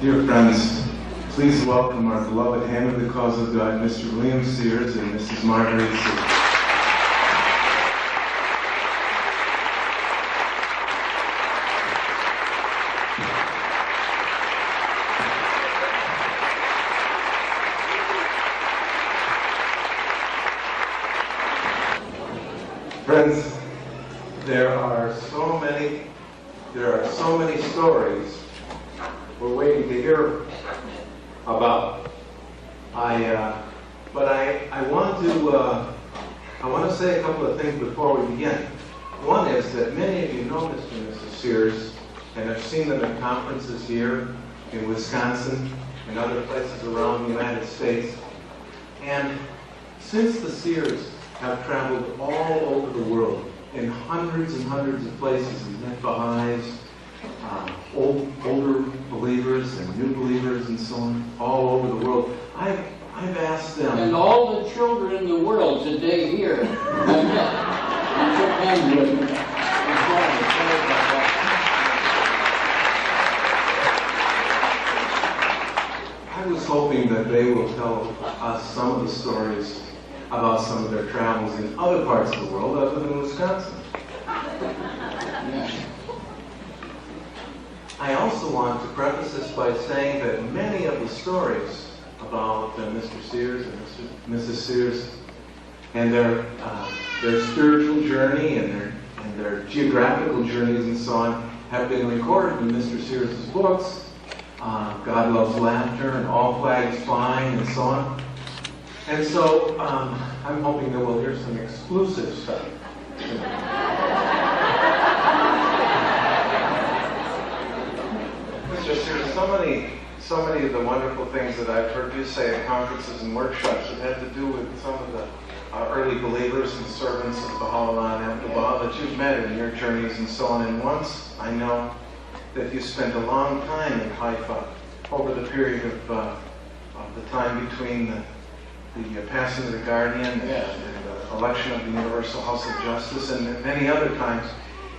Dear friends, please welcome our beloved hand of the cause of God, Mr. William Sears and Mrs. Marguerite Sears. Friends, there are so many stories we're waiting to hear about. But I want to say a couple of things before we begin. One is that many of you know Mr. and Mrs. Sears and have seen them at conferences here in Wisconsin and other places around the United States. And since the Sears have traveled all over the world in hundreds and hundreds of places and met Baha'is, older believers and new believers and so on, all over the world. I've asked them. And all the children in the world today here have met and shook hands with me. I was hoping that they will tell us some of the stories about some of their travels in other parts of the world other than Wisconsin. I also want to preface this by saying that many of the stories about Mr. Sears and Mrs. Sears and their spiritual journey and their geographical journeys and so on have been recorded in Mr. Sears' books, God Loves Laughter and All Flags Flying and so on. And so I'm hoping that we'll hear some exclusive stuff. Mr. Sears, so many of the wonderful things that I've heard you say at conferences and workshops have had to do with some of the early believers and servants of Baha'u'llah and Abdu'l-Baha that you've met in your journeys and so on. And once I know that you spent a long time in Haifa over the period of the time between the passing of the Guardian and the election of the Universal House of Justice and many other times.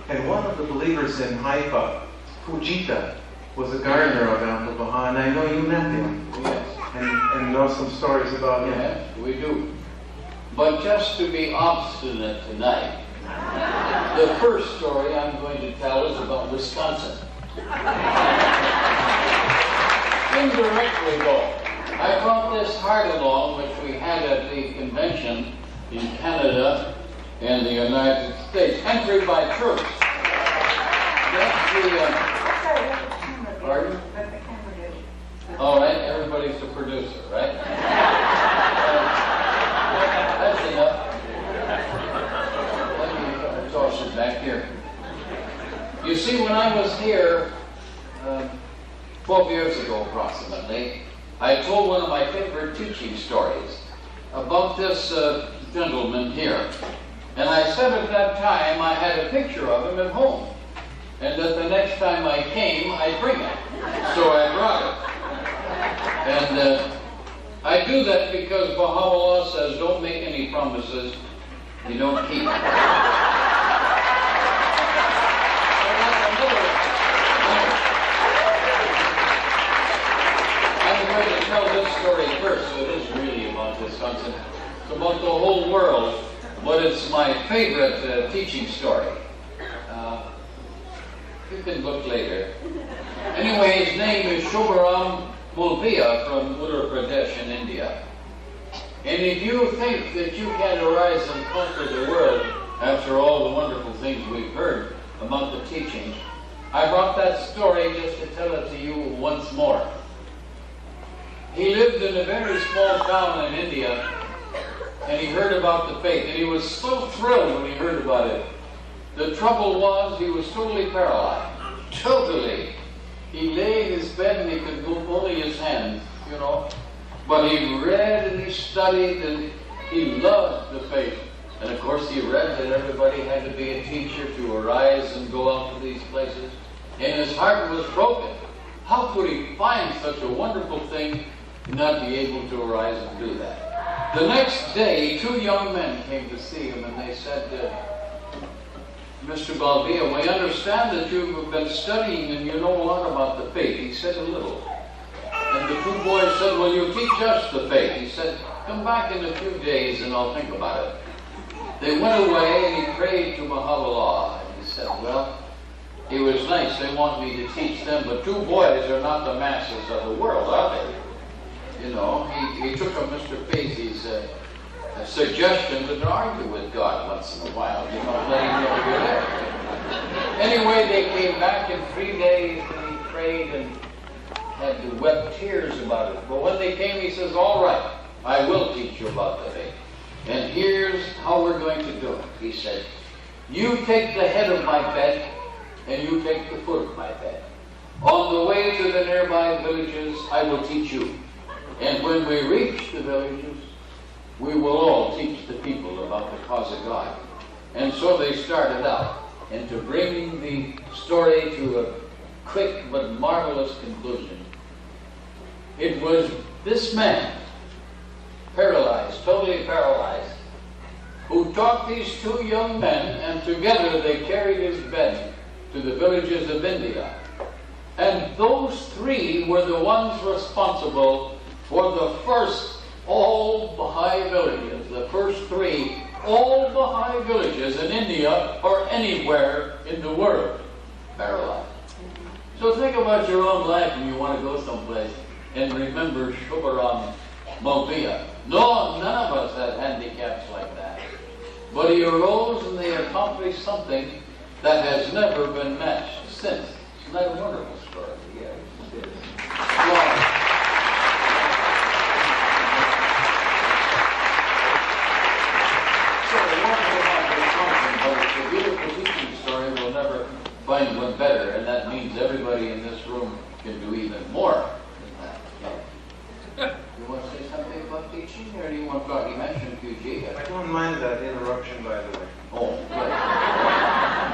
And one of the believers in Haifa, Fujita, was a gardener of Abdu'l-Baha, and I know you met him. Yes. And know some stories about him. Yes, we do. But just to be obstinate tonight, the first story I'm going to tell is about Wisconsin. Indirectly though, I brought this heart along, which we had at the convention in Canada and the United States, entry by troops. That's the, pardon? All right, everybody's the producer, right? That's enough. Let me toss it back here. You see, when I was here 12 years ago approximately, I told one of my favorite teaching stories about this gentleman here. And I said at that time I had a picture of him at home. And that the next time I came, I'd bring it. So I brought it. And I do that because Baha'u'llah says, don't make any promises you don't keep. I'm going to tell this story first, so it is really about Wisconsin. It's about the whole world, but it's my favorite teaching story. You can look later. Anyway, his name is Shubharam Mulviya from Uttar Pradesh in India. And if you think that you can arise and conquer the world after all the wonderful things we've heard about the teaching, I brought that story just to tell it to you once more. He lived in a very small town in India, and he heard about the faith, and he was so thrilled when he heard about it. The trouble was he was totally paralyzed. Totally. He lay in his bed and he could move only his hands, you know. But he read and he studied and he loved the faith. And of course he read that everybody had to be a teacher to arise and go out to these places. And his heart was broken. How could he find such a wonderful thing and not be able to arise and do that? The next day, two young men came to see him and they said, Mr. Balvia, we understand that you've been studying and you know a lot about the faith. He said a little. And the two boys said, "Will you teach us the faith?" He said, "Come back in a few days and I'll think about it." They went away and he prayed to Baha'u'llah. And he said, "Well, it was nice. They want me to teach them, but two boys are not the masses of the world, are they?" You know, he took up Mr. Paisley's suggestion to argue with God once in a while. You know, let him know you're there. Anyway, they came back in 3 days and he prayed and had to wept tears about it. But when they came, he says, "All right, I will teach you about the faith. And here's how we're going to do it." He said, "You take the head of my bed and you take the foot of my bed. On the way to the nearby villages, I will teach you. And when we reach the villages, we will all teach the people about the cause of God." And so they started out. And to bring the story to a quick but marvelous conclusion, it was this man, paralyzed, totally paralyzed, who taught these two young men, and together they carried his bed to the villages of India. And those three were the ones responsible for the first all Baha'i villages, the first three all Baha'i villages in India or anywhere in the world paralyzed. So think about your own life when you want to go someplace and remember Shubharam Mulviya. No, none of us had handicaps like that. But he arose and they accomplished something that has never been matched since. Isn't that a wonderful story? Yes, it is. Wow. It's a beautiful teaching story. We'll never find one better, and that means everybody in this room can do even more than that. Yeah. You want to say something about teaching, or do you want to talk? You mentioned QG. I don't mind that interruption, by the way. Oh, good.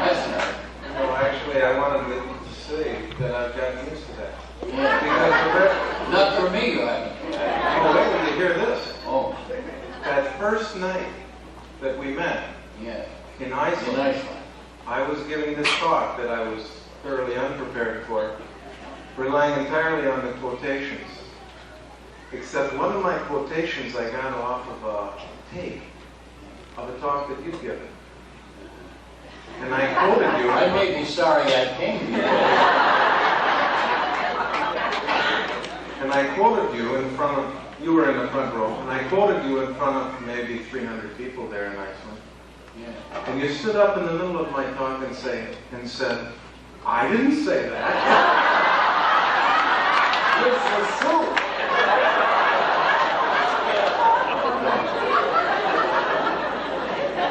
That's nice. No, actually, I wanted to say that I've gotten used to that. Yeah. Because Not for me, you haven't. oh, wait till you hear this. Oh. That first night that we met Yeah. in Iceland, I was giving this talk that I was thoroughly unprepared for, relying entirely on the quotations. Except one of my quotations I got off of a tape of a talk that you've given. And I quoted you. I may be sorry I came here. And I quoted you in front of, you were in the front row, and I quoted you in front of maybe 300 people there in Iceland. Yeah. And you stood up in the middle of my talk and said, "I didn't say that." This was true.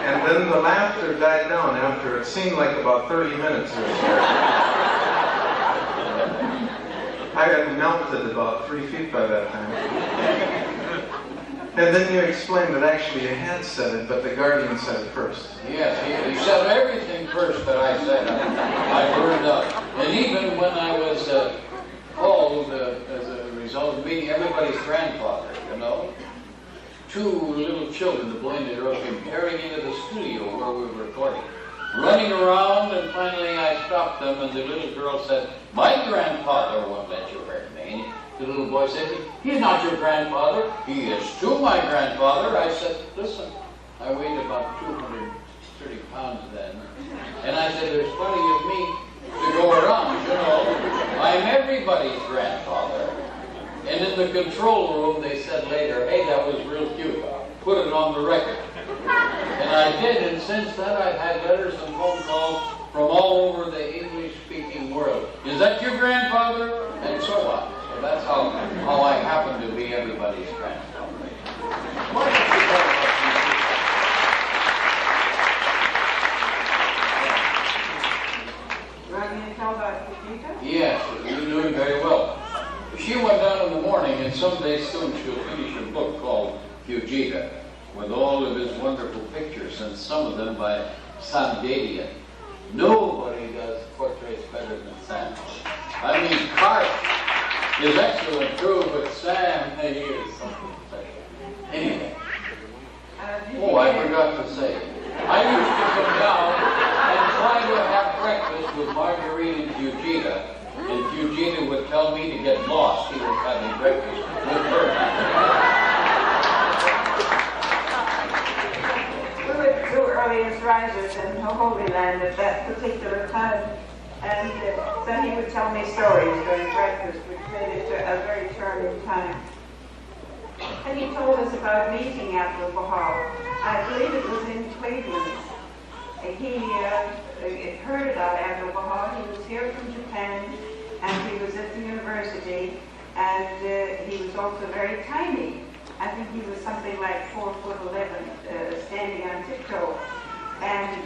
And then the laughter died down after it seemed like about 30 minutes or so. I had melted about 3 feet by that time. And then you explained that actually you had said it, but the Guardian said it first. Yes, he said everything first that I said. I burned up. And even when I was called as a result of meeting everybody's grandfather, you know, 2 little children, the boy and the girl, came tearing into the studio where we were recording, running around, and finally I stopped them, and the little girl said, "My grandfather won't let you hurt me." The little boy said, "He's not your grandfather. He is too my grandfather." I said, "Listen, I weighed about 230 pounds then. And I said, there's plenty of me to go around, you know. I'm everybody's grandfather." And in the control room, they said later, "Hey, that was real cute. Put it on the record." And I did, and since then I've had letters and phone calls from all over the English-speaking world. "Is that your grandfather?" And so on. So that's how I happen to be everybody's grandfather. Why don't you tell us You want me to tell about Kajika? Yes, you're doing very well. She went down in the morning, and someday soon she'll finish a book called Fujita, with all of his wonderful pictures, and some of them by Sam Gadian. Nobody does portraits better than Sam. I mean, Clark is excellent too, but Sam, he is something special. Anyway. I forgot to say, I used to come down and try to have breakfast with Marguerite and Fujita, and Fujita would tell me to get lost. He was having breakfast with her. We were the two earliest risers in the Holy Land at that particular time, and so he would tell me stories during breakfast, which made it a very charming time. And he told us about meeting Abdu'l-Baha. I believe it was in Cleveland. He heard about Abdu'l-Baha. He was here from Japan, and he was at the university, and he was also very tiny. I think he was something like 4'11", standing on tiptoe. And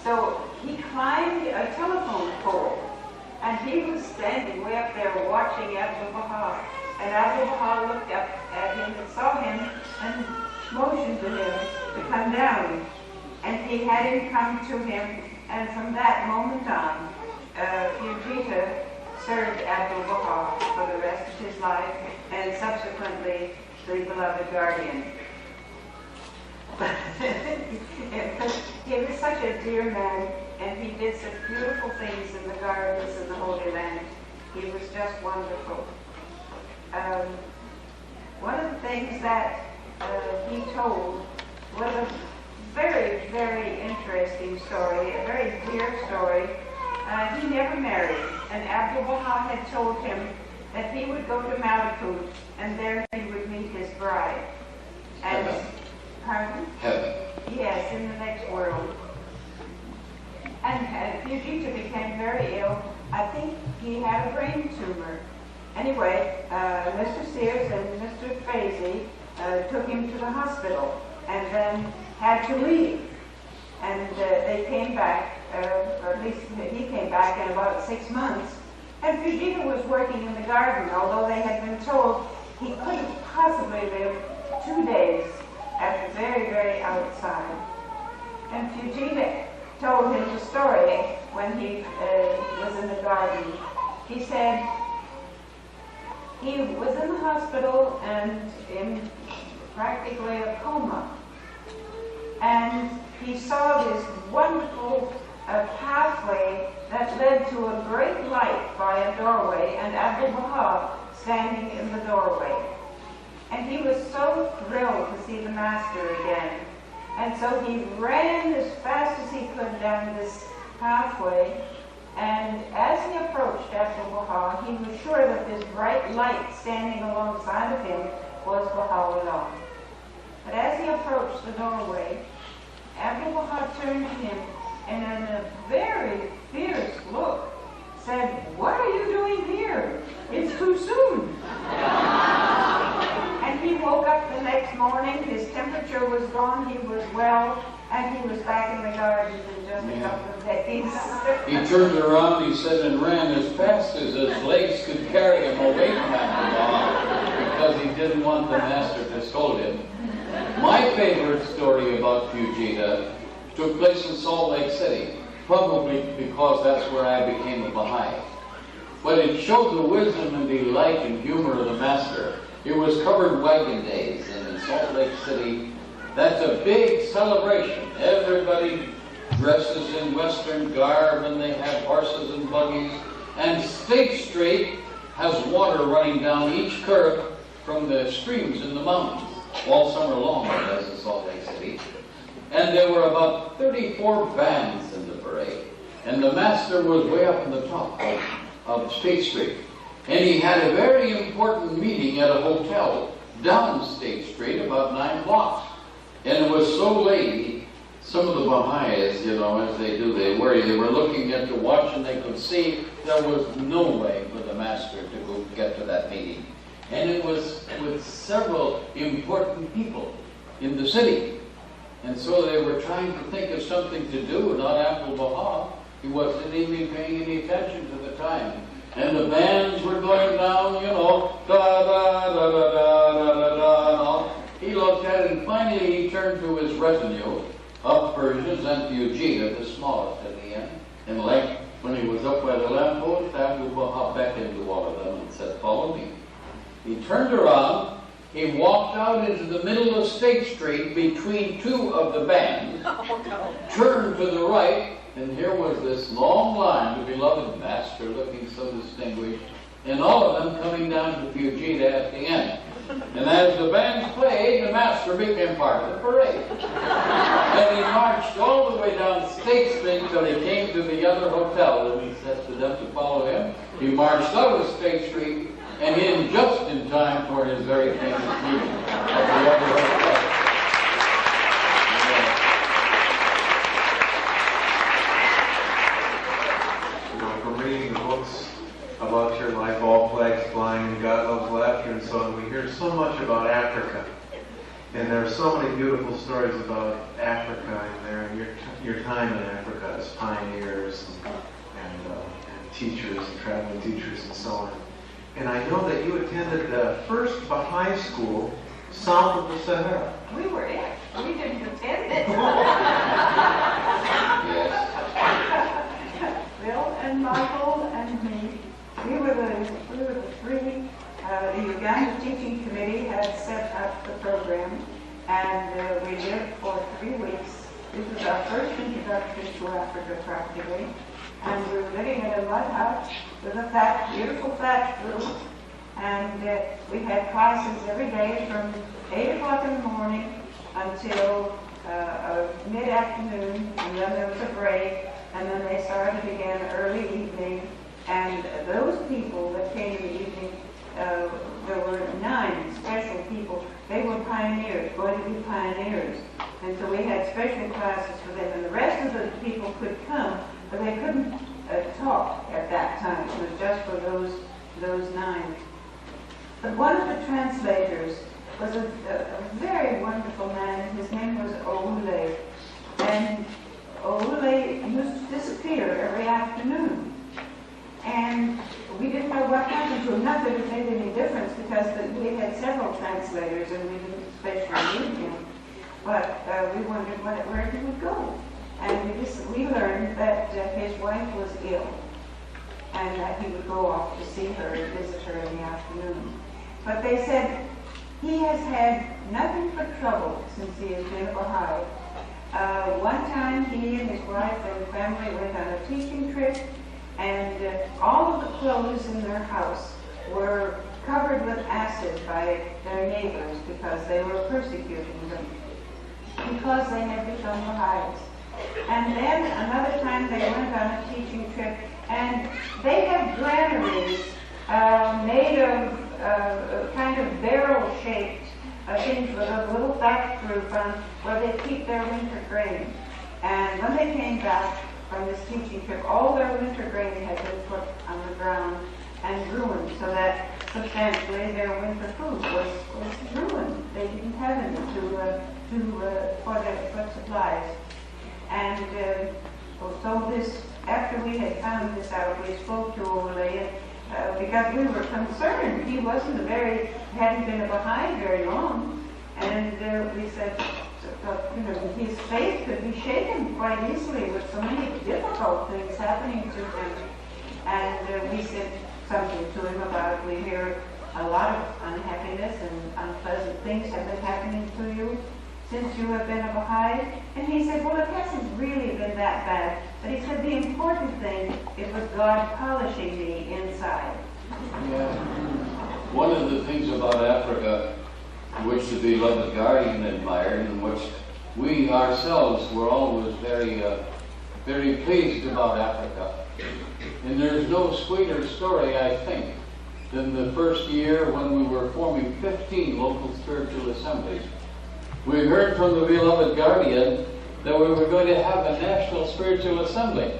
so he climbed a telephone pole, and he was standing way up there watching Abdu'l-Baha. And Abdu'l-Baha looked up at him and saw him and motioned to him to come down. And he had him come to him, and from that moment on, Fujita served Abdu'l-Baha for the rest of his life, and subsequently the beloved guardian. He was such a dear man, and he did such beautiful things in the gardens in the Holy Land. He was just wonderful. One of the things that he told was a very, very interesting story, a very dear story. He never married, and Abdu'l-Baha had told him that he would go to Malakut, and there he would meet his bride. And, Heaven. Pardon? Heaven. Yes, in the next world. And Fujita became very ill. I think he had a brain tumor. Anyway, Mr. Sears and Mr. Frazee took him to the hospital and then had to leave. And they came back, or at least he came back in about 6 months. And Fujita was working in the garden, although they had been told he couldn't possibly live 2 days at the very, very outside. And Fujita told him the story when he was in the garden. He said he was in the hospital and in practically a coma. And he saw this wonderful pathway that led to a great light by a doorway, and Abdu'l-Baha standing in the doorway. And he was so thrilled to see the master again. And so he ran as fast as he could down this pathway, and as he approached Abdu'l-Baha, he was sure that this bright light standing alongside of him was Baha'u'llah. But as he approached the doorway, Abdu'l-Baha turned to him and in a very fierce look said, "What are you doing here? It's too soon." And he woke up the next morning, his temperature was gone, he was well, and he was back in the gardens in just a couple of days. He turned around, he said, and ran as fast as his legs could carry him away from Abdu'l-Baha because he didn't want the master to scold him. My favorite story about Fujita took place in Salt Lake City, probably because that's where I became a Baha'i. But it showed the wisdom and delight and humor of the master. It was covered wagon days, and in Salt Lake City, that's a big celebration. Everybody dresses in Western garb, and they have horses and buggies. And State Street has water running down each curb from the streams in the mountains. All summer long, it does in Salt Lake City. And there were about 34 bands in the parade. And the master was way up on the top of State Street. And he had a very important meeting at a hotel down State Street about 9 o'clock. And it was so late, some of the Baha'is, you know, as they do, they were looking at the watch and they could see there was no way for the master to go get to that meeting. And it was with several important people in the city. And so they were trying to think of something to do, not Abdu'l-Baha. He wasn't even paying any attention to the time. And the bands were going down, you know, da-da-da-da-da-da-da-da. He looked at it, and finally he turned to his retinue of Persians and Fujita, the smallest at the end. And like when he was up by the lamppost, Abdu'l-Baha beckoned to all of them and said, "Follow me." He turned around, he walked out into the middle of State Street between two of the bands, turned to the right, And here was this long line, the beloved master looking so distinguished, and all of them coming down to Fujita at the end. And as the bands played, the master became part of the parade. And he marched all the way down State Street till he came to the other hotel, and he said to them to follow him. He marched out of State Street and in just in time for his very famous meeting at the other hotel. From reading the books about your life, All Flags Flying and God Loves Laughter and so on, we hear so much about Africa. And there are so many beautiful stories about Africa and your time in Africa as pioneers and teachers and traveling teachers and so on. And I know that you attended the first Baha'i school south of the Sahara. We were it. We didn't attend it. Yes. Bill and Michael and me, we were the three. The Uganda Teaching Committee had set up the program, and we lived for 3 weeks. This was our first introduction to Africa, practically. And we were living in a mud hut with a beautiful thatched roof. And we had classes every day from 8 o'clock in the morning until mid-afternoon, and then there was a break, and then they started again early evening. And those people that came in the evening, there were 9 special people. They were pioneers, going to be pioneers. And so we had special classes for them. And the rest of the people could come, but they couldn't talk at that time. It was just for those 9. But one of the translators was a very wonderful man. His name was Oule. And Oule used to disappear every afternoon. And we didn't know what happened to him. Not that it made any difference, because we had several translators and we didn't especially need him. But we wondered where he would go. And we learned that his wife was ill and that he would go off to see her and visit her in the afternoon. But they said he has had nothing but trouble since he has been a Baha'i. One time he and his wife and family went on a teaching trip, and all of the clothes in their house were covered with acid by their neighbors because they were persecuting them, because they had become Baha'is. And then another time they went on a teaching trip, and they have granaries made of kind of barrel-shaped things with a little thatched roof on, where they keep their winter grain. And when they came back from this teaching trip, all their winter grain had been put on the ground and ruined, so that substantially their winter food was ruined. They didn't have any for supplies. And so this, after we had found this out, we spoke to Ole, because we were concerned. He hadn't been a Baha'i very long. And we said, his faith could be shaken quite easily with so many difficult things happening to him. And we said something to him about, we hear a lot of unhappiness and unpleasant things have been happening to you since you have been a Baha'i. And he said, well, it hasn't really been that bad. But he said the important thing, it was God polishing me inside. Yeah. One of the things about Africa, which the beloved guardian admired, and which we ourselves were always very, very pleased about Africa. And there's no sweeter story, I think, than the first year when we were forming 15 local spiritual assemblies. We heard from the beloved guardian that we were going to have a national spiritual assembly.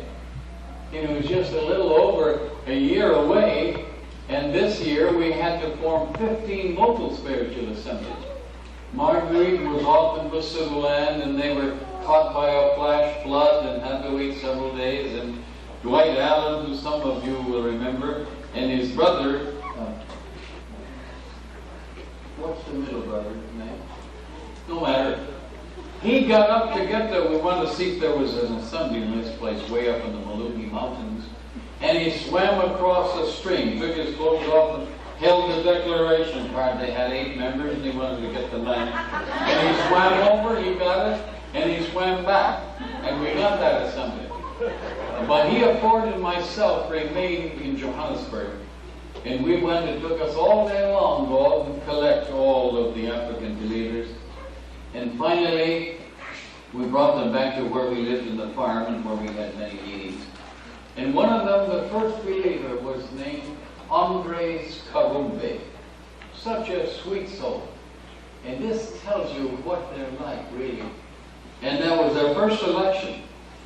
And it was just a little over a year away, and this year we had to form 15 local spiritual assemblies. Marguerite was off in Basutoland, and they were caught by a flash flood and had to wait several days. And Dwight Allen, who some of you will remember, and his brother, what's the middle brother's name? No matter. He got up to get there. We wanted to see if there was an assembly in this place way up in the Maluki Mountains. And he swam across a stream, took his clothes off and held the declaration card. They had 8 members and he wanted to get the 9th. And he swam over, he got it, and he swam back. And we got that assembly. But he afforded myself remain in Johannesburg. And we went, it took us all day long to go out and collect all of the African believers. And finally, we brought them back to where we lived in the farm and where we had many meetings. And one of them, the first believer, was named Andres Karumbe. Such a sweet soul. And this tells you what they're like, really. And that was their first election.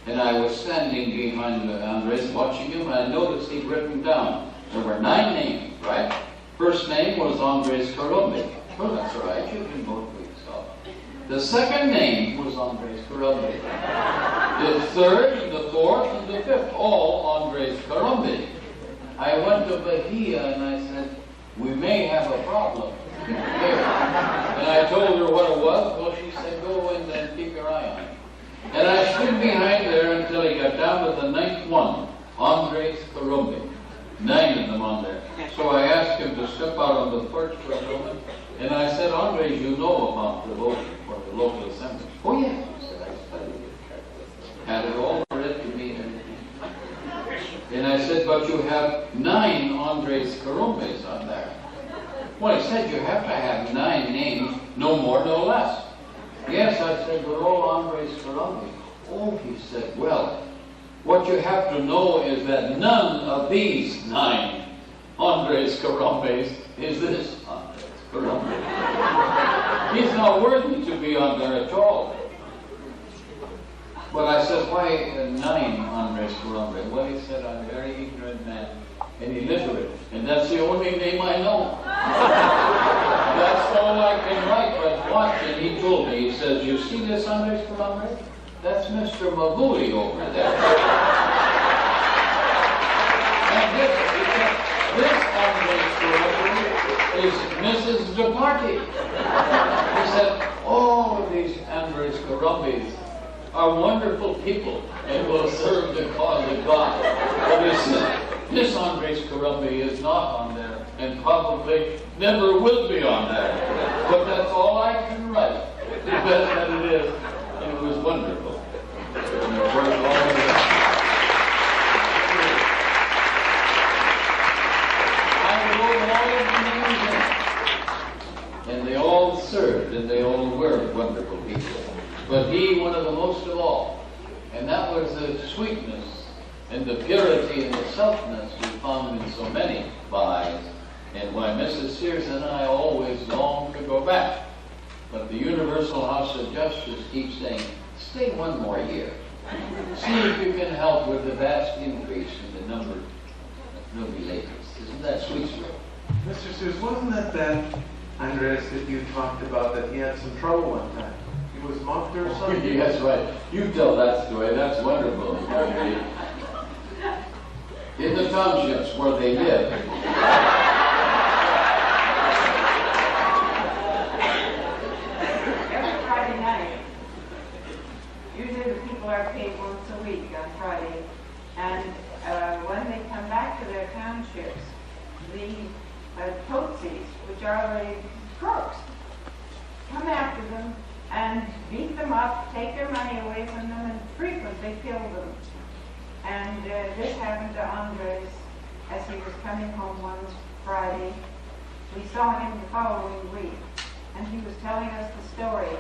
And I was standing behind Andres watching him, and I noticed he'd written down. There were 9 names, right? First name was Andres Karumbe. Oh, that's right, you can vote for yourself. The second name was Andres Karumbe. The third, and the fourth, and the fifth, all Andres Karumbe. I went to Bahia and I said, we may have a problem here. And I told her what it was. Well, she said, go in and keep your eye on it. And I stood behind there until he got down to the 9th one, Andres Karumbe. 9 of them on there. So I asked him to step out on the porch for a moment. And I said, Andres, you know about the voting for the local assembly. Oh, yes. He said, I studied it. Had it all read to me. And I said, but you have 9 Andres Karumbes on there. Well, he said, you have to have 9 names, no more, no less. Yes, I said, but all Andres Karumbes. Oh, he said, well, what you have to know is that none of these 9 Andres Karumbes is this Andres Karumbe. He's not worthy to be on there at all. But I said, why 9 Andres Karumbe? Well, he said, I'm a very ignorant man and illiterate, and that's the only name I know. That's all I can write, but watch. And he told me, he says, you see this Andres Karumbe? That's Mr. Mabuli over there. And this Andres Karumbe is Mrs. DeParty. He said, all of these Andres Karumbes are wonderful people and will serve the cause of God. But he said, this Andres Karumbe is not on there and probably never will be on there. But that's all I can write. The best that it is. And it was wonderful. And it worked all the way. And they all served, and they all were wonderful people. But he, one of the most of all. And that was the sweetness and the purity and the selfness we found in so many lives, and why Mrs. Sears and I always long to go back. But the Universal House of Justice keeps saying, stay 1 more year. See if you can help with the vast increase in the number of newly ladies. Isn't that sweet, sir? Mr. Sears, wasn't that Andres that you talked about that he had some trouble one time? He was mocked or something? Yes, right. You tell that story. That's wonderful. In the townships where they live. Every Friday night, usually the people are paid once a week on Friday, and when they come back to their townships, the Tootsies, which are the crooks, come after them and beat them up, take their money away from them, and frequently kill them. And this happened to Andres as he was coming home one Friday. We saw him the following week, and he was telling us the story.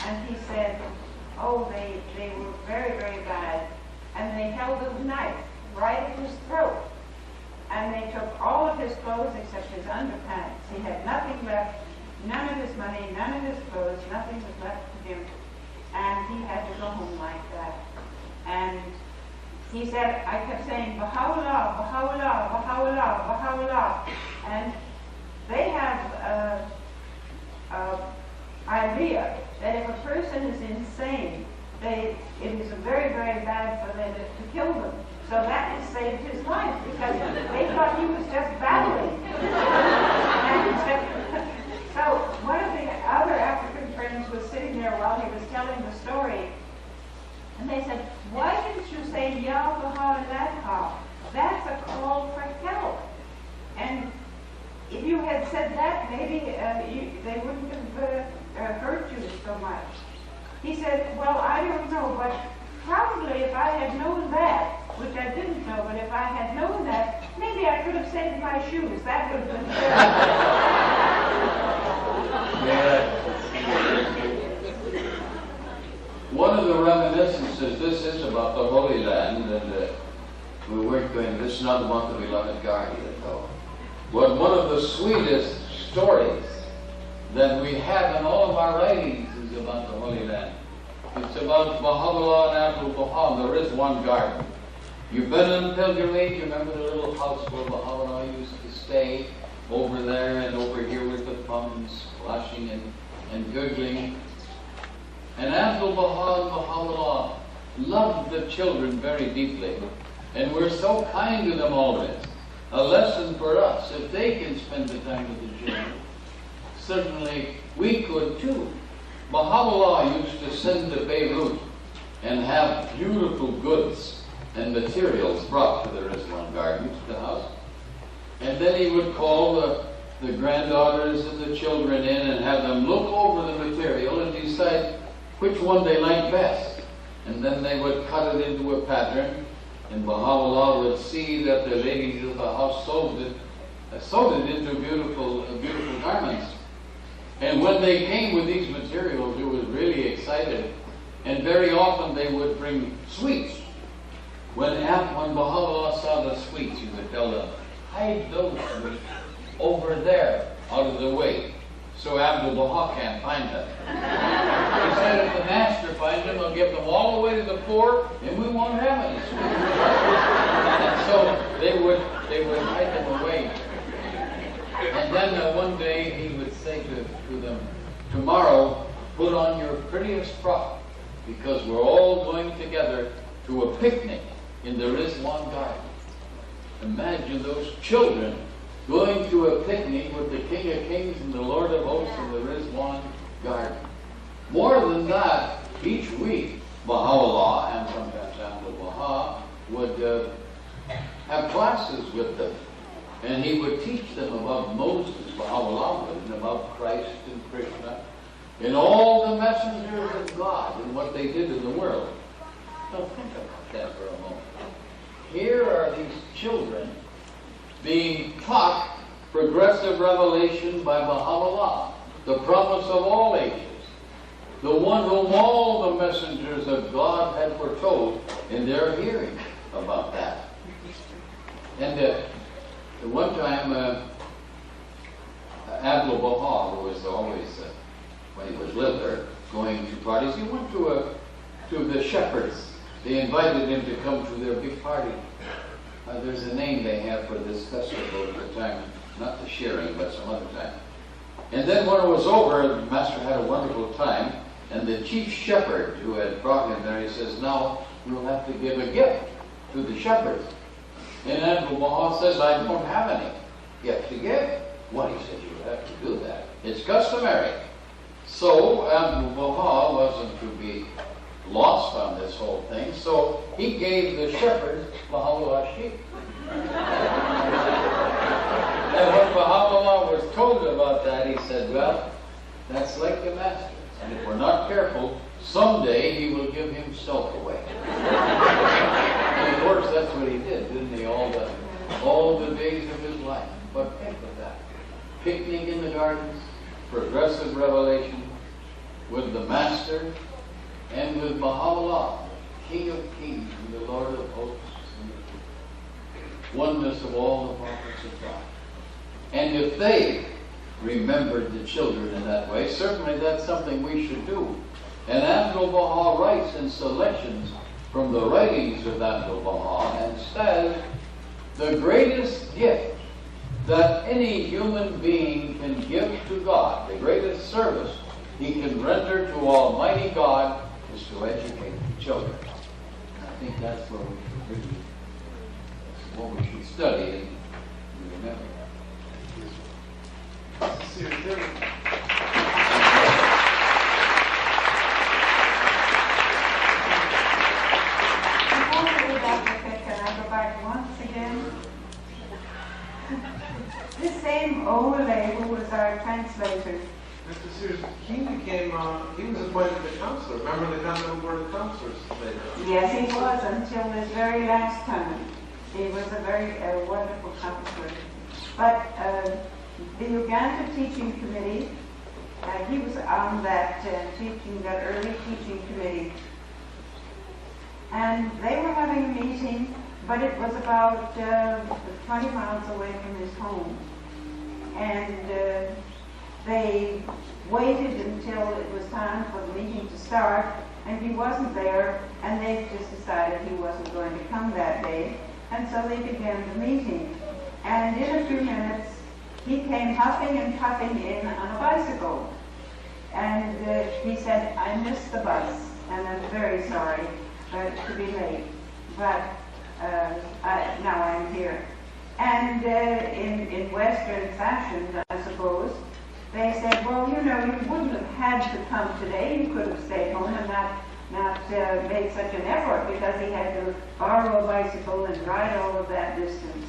And he said, oh, they were very, very bad. And they held a knife right at his throat. And they took all of his clothes except his underpants. He had nothing left, none of his money, none of his clothes, nothing was left to him. And he had to go home like that. And he said, I kept saying, Baha'u'llah, Baha'u'llah, Baha'u'llah, Baha'u'llah. And they have an idea that if a person is insane, it is very, very bad for them to kill them. So that has saved his life because they thought he was just babbling. And so one of the other African friends was sitting there while he was telling the story, and they said, why didn't you say Ya Baha'u'llah? That's a call for help. And if you had said that, maybe they wouldn't have hurt you so much. He said, well, I don't know, but probably probably if I had known that, which I didn't know, but if I had known that, maybe I could have saved my shoes. That would have been Yeah. One of the reminiscences, this is about the Holy Land, and we weren't going, this is not the month of beloved guardian, though. But one of the sweetest stories that we have in all of our writings is about the Holy Land. It's about Baha'u'llah and Abdul-Baha. There is one garden. You've been on pilgrimage, you remember the little house where Baha'u'llah used to stay over there and over here with the fountains splashing and gurgling. And Abdul-Baha and Baha'u'llah loved the children very deeply and were so kind to them always. A lesson for us, if they can spend the time with the children, certainly we could too. Baha'u'llah used to send to Beirut and have beautiful goods and materials brought to the Rizwan garden, to the house. And then he would call the granddaughters and the children in and have them look over the material and decide which one they liked best. And then they would cut it into a pattern, and Baha'u'llah would see that the ladies of the house sewed it into beautiful garments. And when they came with these materials, it was really excited. And very often they would bring sweets. When Baha'u'llah saw the sweets, he would tell them, hide those sweets over there, out of the way, so Abdul-Baha can't find them. He said, if the master finds them, he'll give them all away to the poor, and we won't have any sweets. And so they would hide them away. And then one day he would say to them, tomorrow, put on your prettiest frock, because we're all going together to a picnic in the Rizwan garden. Imagine those children going to a picnic with the King of Kings and the Lord of Hosts in the Rizwan garden. More than that, each week, Baha'u'llah and sometimes Abdul-Baha would have classes with them. And he would teach them about Moses, Baha'u'llah would, and about Christ and Krishna, and all the messengers of God and what they did in the world. Now think about that for a moment. Here are these children being taught progressive revelation by Baha'u'llah, the promise of all ages, the one whom all the messengers of God had foretold, and they're hearing about that. And one time, Abdul-Baha, who was always, when he was little, going to parties, he went to the shepherds. They invited him to come to their big party. There's a name they have for this festival at the time, not the shearing, but some other time. And then when it was over, the master had a wonderful time, and the chief shepherd who had brought him there, he says, now we'll have to give a gift to the shepherds. And Abdul-Baha says, I don't have any gift to give. Well, he said, you have to do that. It's customary. So Abdul-Baha wasn't to be lost on this whole thing, so he gave the shepherds Baha'u'llah sheep. And when Baha'u'llah was told about that, he said, well, that's like the master. And if we're not careful, someday he will give himself away. And of course, that's what he did, didn't he? All the days of his life. But think of that. Picnic in the gardens, progressive revelation with the master and with Baha'u'llah, King of Kings and the Lord of Hosts, and the oneness of all the prophets of God. And if they remembered the children in that way, certainly that's something we should do. And Abdul-Baha writes in selections from the writings of Abdul-Baha and says, the greatest gift that any human being can give to God, the greatest service he can render to Almighty God, is to educate the children. And I think that's where we should really, that's what we should study and remember. Before we read out the text, can I go back once again? This same Ole, who was our translator, Mr. Sears, he became, he was appointed a counselor, member of the Continental Board of Counselors later. Yes, he was until his very last term. He was a very wonderful counselor. But the Uganda Teaching Committee, he was on that that early teaching committee. And they were having a meeting, but it was about 20 miles away from his home. And they waited until it was time for the meeting to start, and he wasn't there, and they just decided he wasn't going to come that day, and so they began the meeting. And in a few minutes, he came huffing and puffing in on a bicycle. And he said, "I missed the bus, and I'm very sorry to be late, but now I'm here." And in Western fashion, I suppose, they said, "Well, you know, you wouldn't have had to come today. You could have stayed home and not made such an effort, because he had to borrow a bicycle and ride all of that distance."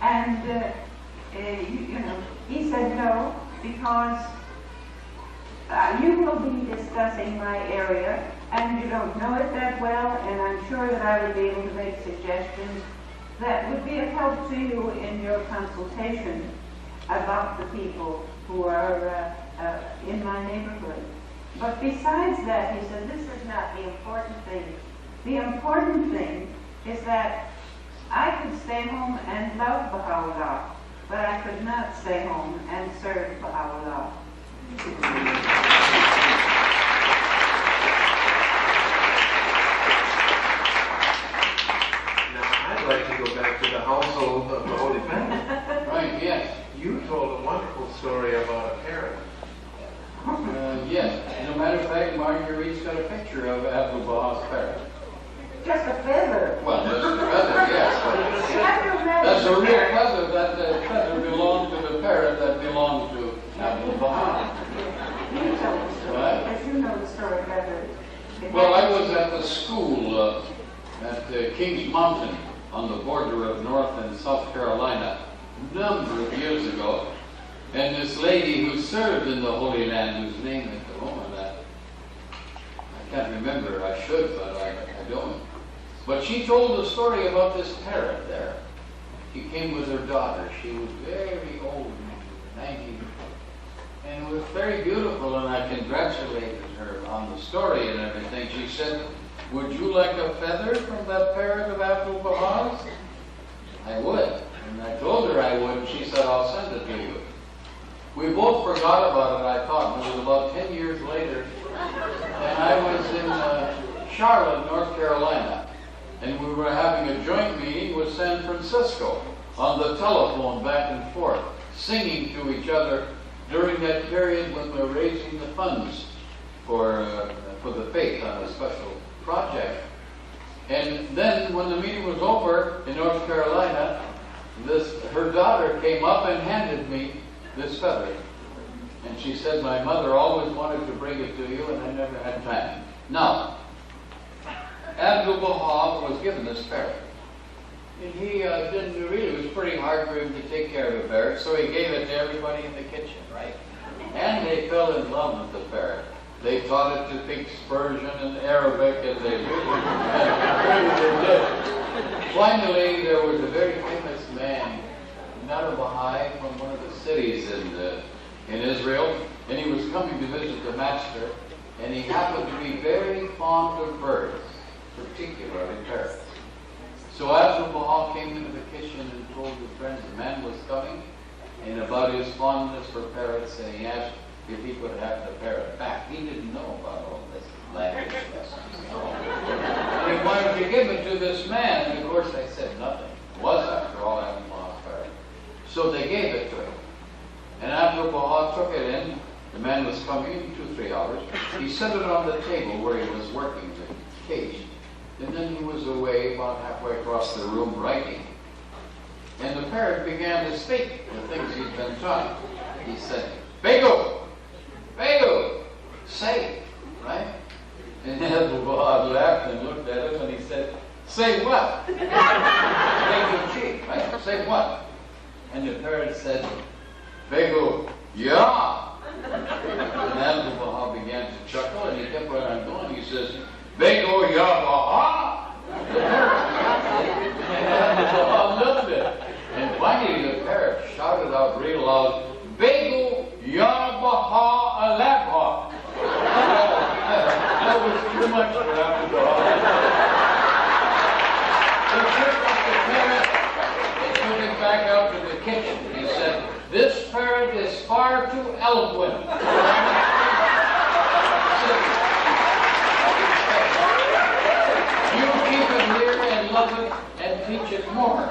And you know, he said, "No, because you will be discussing my area, and you don't know it that well, and I'm sure that I would be able to make suggestions that would be of help to you in your consultation about the people who are in my neighborhood. But besides that," he said, "this is not the important thing. The important thing is that I could stay home and love Baha'u'llah, but I could not stay home and serve Baha'u'llah." I'd like to go back to the household of the Holy Family. Right, yes. You told a wonderful story about a parrot. Yes. As a matter of fact, Marguerite's got a picture of Abdu'l-Baha's parrot. Just a feather. Well, that's a feather, yes. You have to imagine That's a the real parrot. feather. That feather belonged to the parrot that belonged to Abdu'l-Baha. You tell the story, Right. because you know the story better. Well, I was at the school at Kings Mountain on the border of North and South Carolina a number of years ago. And this lady who served in the Holy Land, whose name at the moment I can't remember, I should, but I don't. But she told a story about this parrot there. She came with her daughter. She was very old, 90, and it was very beautiful, and I congratulated her on the story and everything. She said, "Would you like a feather from that parrot of Abdu'l-Baha's?" I would. And I told her I would, and she said, "I'll send it to you." We both forgot about it, I thought. It was about 10 years later, and I was in Charlotte, North Carolina, and we were having a joint meeting with San Francisco on the telephone back and forth, singing to each other during that period when we were raising the funds for the faith on a special project. And then when the meeting was over in North Carolina, her daughter came up and handed me this feather. And she said, "My mother always wanted to bring it to you, and I never had time." Now, Abdu'l-Baha was given this parrot. And he didn't really, it was pretty hard for him to take care of the parrot, so he gave it to everybody in the kitchen, right? And they fell in love with the parrot. They taught it to speak Persian and Arabic, and they really did. Finally, there was a very famous man, not a Baha'i, from one of the cities in Israel, and he was coming to visit the master, and he happened to be very fond of birds, particularly parrots. So Abdu'l-Baha came into the kitchen and told his friends the man was coming, and about his fondness for parrots, and he asked if he could have the parrot back. He didn't know about all this language lessons. And he wanted to give it to this man, and of course they said nothing. It was, after all, Abdu'l-Baha's parrot. So they gave it to him. And Abdu'l-Baha took it in. The man was coming in 2-3 hours. He set it on the table where he was working the cage. And then he was away about halfway across the room writing. And the parrot began to speak the things he'd been taught. He said, "Bego! Bego! Say!" Right? And Abdu'l-Baha laughed and looked at him and he said, "Say what?" Bego, right? Say what? And the parrot said, "Bego, yeah." And Abdu'l-Baha began to chuckle, and he kept right on going. He says, Bego Yabaha! The parrot. And Abdu'l-Baha loved it. And finally the parrot shouted out real loud, Bego Yabaha Alabha! That was too much for Abdu'l-Baha. He took up the parrot and took it back out to the kitchen. He said, this parrot is far too eloquent. You keep it here and love it and teach it more.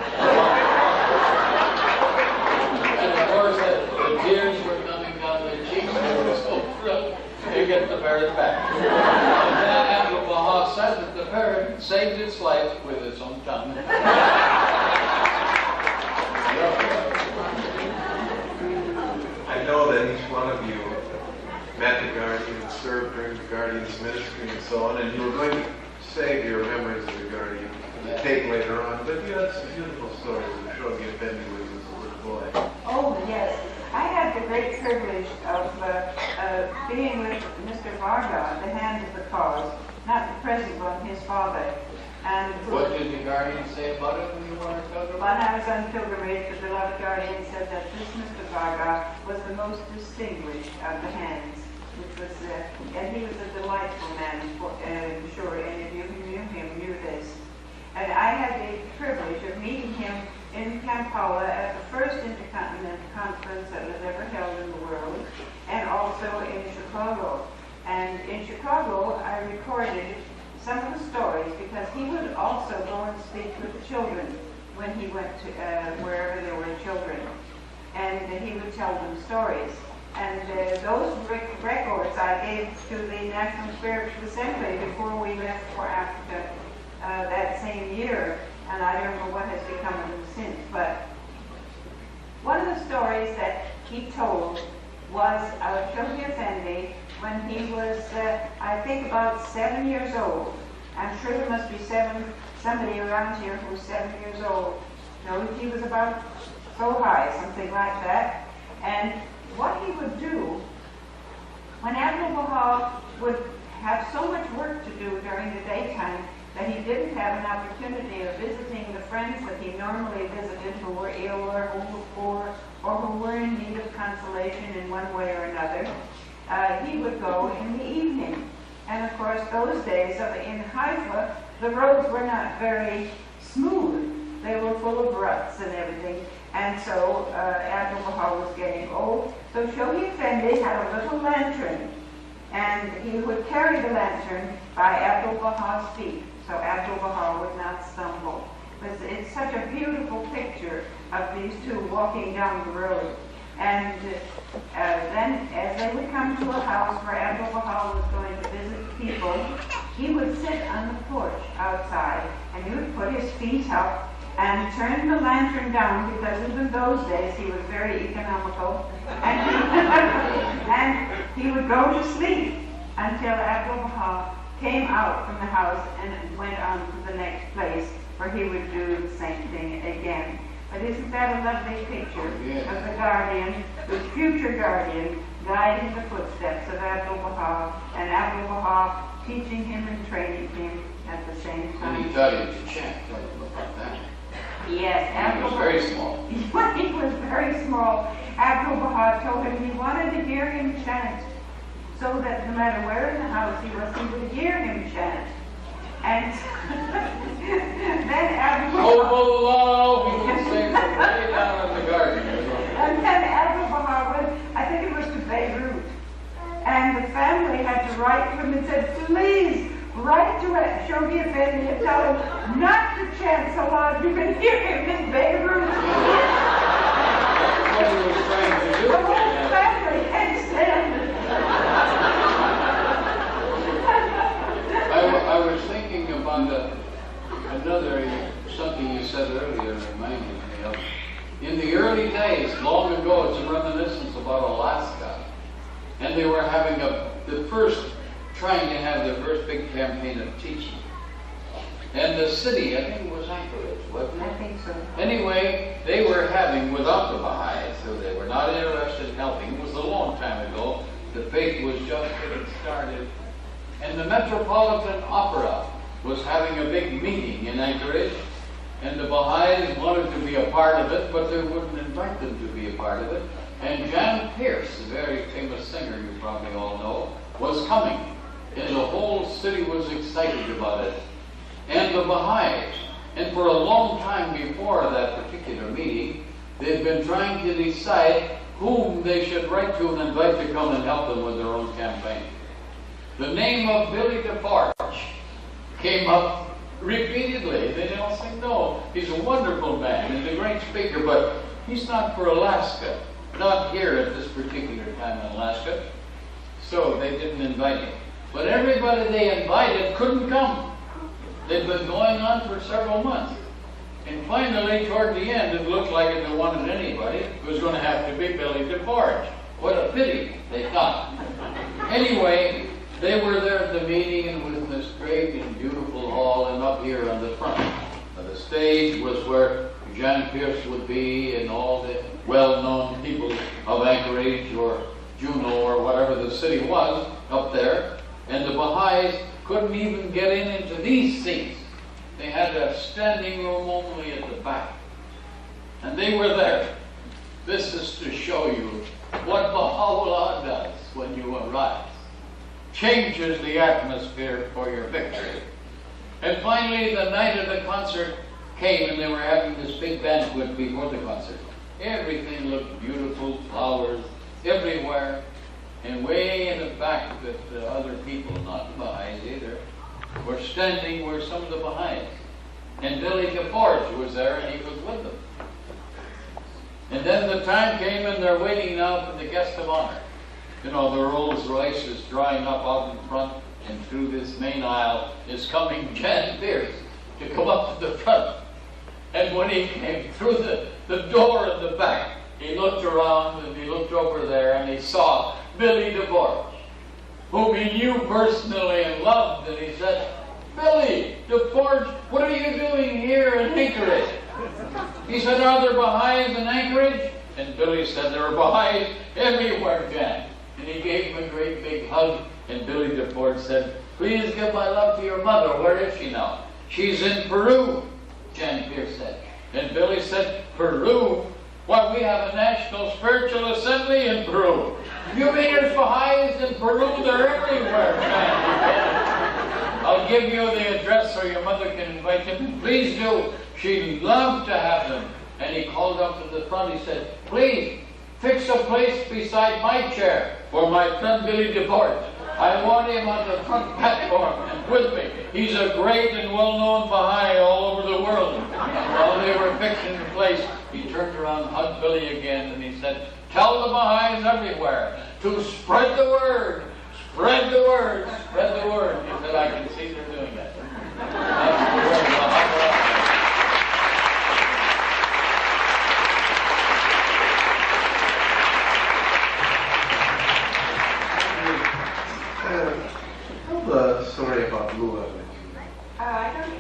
And of course, the tears were coming down their cheeks. They were so thrilled to get the parrot back. And then Abdu'l-Baha said that the parrot saved its life with its own tongue. I know that each one of you met the Guardian, served during the Guardian's ministry and so on, and you were going to save your memories of the Guardian for the tape later on, but you had some beautiful stories of Shogi Effendi when he was a little boy. Oh, yes. I had the great privilege of being with Mr. Varga, the hand of the cause, not the present one, his father. And what did the Guardian say about it when you were in pilgrimage? When I was on pilgrimage, the beloved Guardian said that this Mr. Varga was the most distinguished of the hands, which was, and he was a delightful man, I'm sure any of you who knew him knew this. And I had the privilege of meeting him in Kampala at the first intercontinental conference that was ever held in the world, and also in Chicago. And in Chicago, I recorded some of the stories because he would also go and speak with the children when he went to wherever there were children. And he would tell them stories. And those records I gave to the National Spiritual Assembly before we left for Africa that same year. And I don't know what has become of them since. But one of the stories that he told was of Shogi Effendi when he was, I think, about 7 years old. I'm sure there must be somebody around here who's 7 years old. No, he was about so high, something like that. And what he would do, when Abdu'l-Baha would have so much work to do during the daytime that he didn't have an opportunity of visiting the friends that he normally visited who were ill or who were poor or who were in need of consolation in one way or another, he would go in the evening. And of course, those days in Haifa, the roads were not very smooth. They were full of ruts and everything. And so Abdu'l-Baha was getting old. So Shogi Effendi had a little lantern. And he would carry the lantern by Abdu'l-Baha's feet, so Abdu'l-Baha would not stumble. It's such a beautiful picture of these two walking down the road. And then as they would come to a house where Abdu'l-Baha was going to visit people, he would sit on the porch outside, and he would put his feet up and turn the lantern down, because even those days he was very economical, and he would go to sleep until Abdu'l-Baha came out from the house and went on to the next place where he would do the same thing again. But isn't that a lovely picture of the Guardian, the future Guardian, guiding the footsteps of Abdu'l-Baha, and Abdu'l-Baha teaching him and training him at the same time? And he taught him to chant. Tell him about that. Yes, He was very small. When he was very small, Abdu'l-Baha told him he wanted to hear him chant, so that no matter where in the house he was, he would hear him chant. And then Abdu'l-Baha... he would say from way down in the garden. And then Abdu'l-Baha went, I think it was to Beirut, and the family had to write to him and said, please, write to Shogi Effendi and tell him not to chant so loud you can hear him in Beirut. That's what he was trying to do. The whole family can't stand it. I was thinking about something you said earlier reminded me of. In the early days, long ago, it's a reminiscence about Alaska. And they were having trying to have their first big campaign of teaching. And the city, I think it was Anchorage, wasn't it? I think so. Anyway, they were having, without the Baha'is, who they were not interested in helping, it was a long time ago, The faith was just getting started. And the Metropolitan Opera was having a big meeting in Anchorage, and the Baha'is wanted to be a part of it, but they wouldn't invite them to be a part of it. And Jan Pierce, a very famous singer you probably all know, was coming. And the whole city was excited about it. And the Baha'is. And for a long time before that particular meeting, they'd been trying to decide whom they should write to and invite to come and help them with their own campaign. The name of Billy DeForge came up repeatedly. They all say, no, he's a wonderful man, he's a great speaker, but he's not for Alaska. Not here at this particular time in Alaska. So they didn't invite him. But everybody they invited couldn't come. They'd been going on for several months. And finally, toward the end, it looked like if they wanted anybody, it was going to have to be Billy DeForge. What a pity, they thought. Anyway, they were there at the meeting, and with this great and beautiful hall, and up here on the front of the stage was where Jan Pierce would be, and all the well-known people of Anchorage or Juneau or whatever the city was up there. And the Baha'is couldn't even get into these seats. They had a standing room only at the back. And they were there. This is to show you what Baha'u'llah does when you arise. Changes the atmosphere for your victory. And finally, the night of the concert came, and they were having this big banquet before the concert. Everything looked beautiful, flowers everywhere. And way in the back that the other people, not the Baha'is either, were standing were some of the Baha'is. And Billy DeForge was there, and he was with them. And then the time came, and they're waiting now for the guest of honor. You know, the Rolls Royce is drawing up out in front, and through this main aisle is coming Jan Pierce to come up to the front. And when he came through the door in the back, he looked around, and he looked over there, and he saw Billy DeForge, whom he knew personally and loved, and he said, Billy DeForge, what are you doing here in Anchorage? He said, are there Baha'is in Anchorage? And Billy said, there are Baha'is everywhere, Jan. And he gave him a great big hug, and Billy DeForge said, please give my love to your mother. Where is she now? She's in Peru, Jan Pierce said. And Billy said, Peru? Why, we have a National Spiritual Assembly in Peru. You mean there's Baha'is in Peru? They're everywhere, man. I'll give you the address so your mother can invite them. Please do. She'd love to have them. And he called up to the front. He said, please, fix a place beside my chair for my friend Billy DeForge. I want him on the front platform and with me. He's a great and well-known Baha'i all over the world. And while they were fixing the place, he turned around, hugged Billy again, and he said, tell the Baha'is everywhere to spread the word, spread the word, spread the word. He said, I can see they're doing that. That's the word, Baha'u'llah. Tell the story about Lua.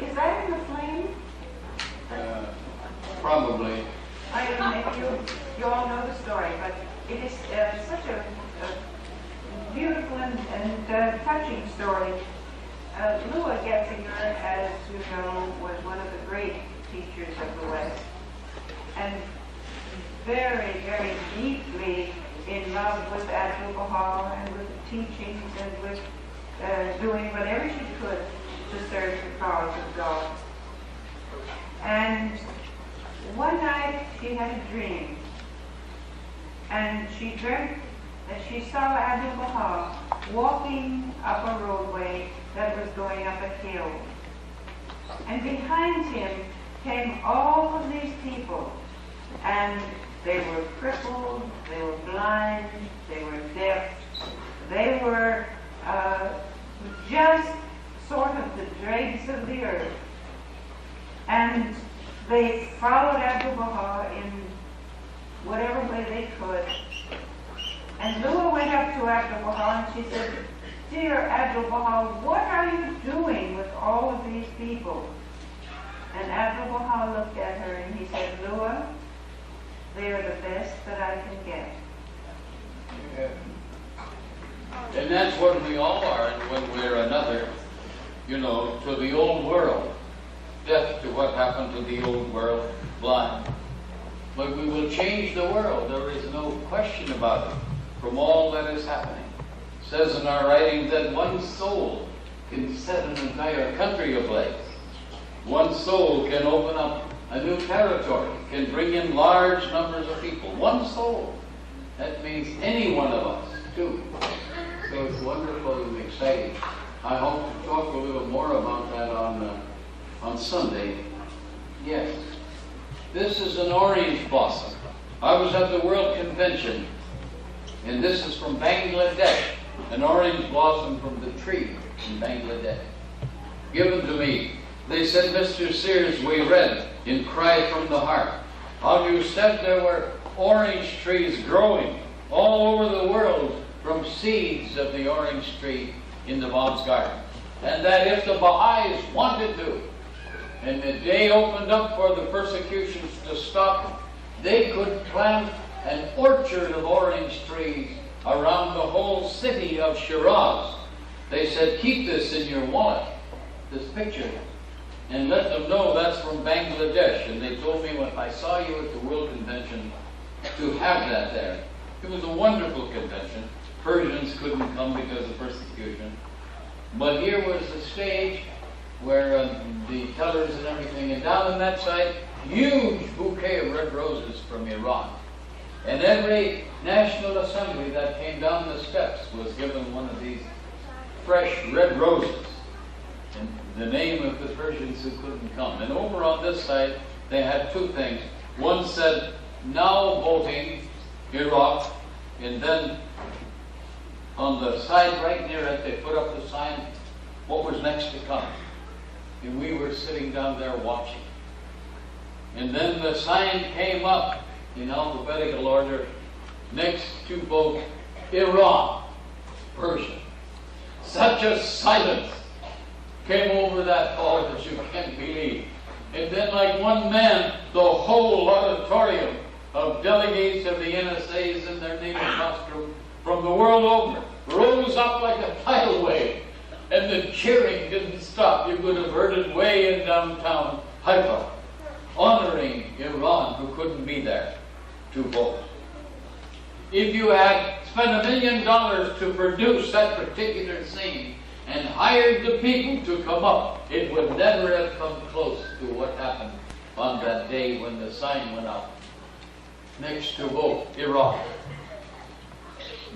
Is that in the flame? Probably. I don't know if you all know the story, but it is such a beautiful and touching story. Lua Getzinger, as you know, was one of the great teachers of the West, and very, very deeply in love with Abdu'l-Baha and with the teachings and with doing whatever she could to serve the cause of God. And one night she had a dream, and she dreamt that she saw Abdu'l-Baha walking up a roadway that was going up a hill. And behind him came all of these people, and they were crippled, they were blind, they were deaf, they were just sort of the dregs of the earth. And they followed Abdu'l-Baha in whatever way they could. And Lua went up to Abdu'l-Baha and she said, dear Abdu'l-Baha, what are you doing with all of these people? And Abdu'l-Baha looked at her and he said, Lua, they are the best that I can get. Yeah. And that's what we all are in one way or another, you know, to the old world. Death to what happened to the old world, blind. But we will change the world, there is no question about it, from all that is happening. It says in our writings that one soul can set an entire country ablaze. One soul can open up a new territory, can bring in large numbers of people. One soul. That means any one of us, too. So it's wonderful and exciting. I hope to talk a little more about that on Sunday. Yes. This is an orange blossom. I was at the World Convention, and this is from Bangladesh, an orange blossom from the tree in Bangladesh, given to me. They said, Mr. Sears, we read in Cry from the Heart how you said there were orange trees growing all over the world from seeds of the orange tree in the Bob's Garden. And that if the Baha'is wanted to, and the day opened up for the persecutions to stop, they could plant an orchard of orange trees around the whole city of Shiraz. They said, keep this in your wallet, this picture, and let them know that's from Bangladesh. And they told me when I saw you at the World Convention to have that there. It was a wonderful convention. Persians couldn't come because of persecution. But here was the stage where the tellers and everything, and down on that side, huge bouquet of red roses from Iran. And every National Assembly that came down the steps was given one of these fresh red roses, in the name of the Persians who couldn't come. And over on this side, they had two things. One said, now voting Iraq, and then on the side right near it, they put up the sign, what was next to come. And we were sitting down there watching. And then the sign came up in alphabetical order, next to both Iran, Persia. Such a silence came over that hall that you can't believe. And then like one man, the whole auditorium of delegates of the NSAs in their native costume from the world over rose up like a tidal wave. And the cheering didn't stop. You could have heard it way in downtown Haifa, honoring Iran who couldn't be there to vote. If you had spent $1 million to produce that particular scene and hired the people to come up, it would never have come close to what happened on that day when the sign went up next to vote Iraq.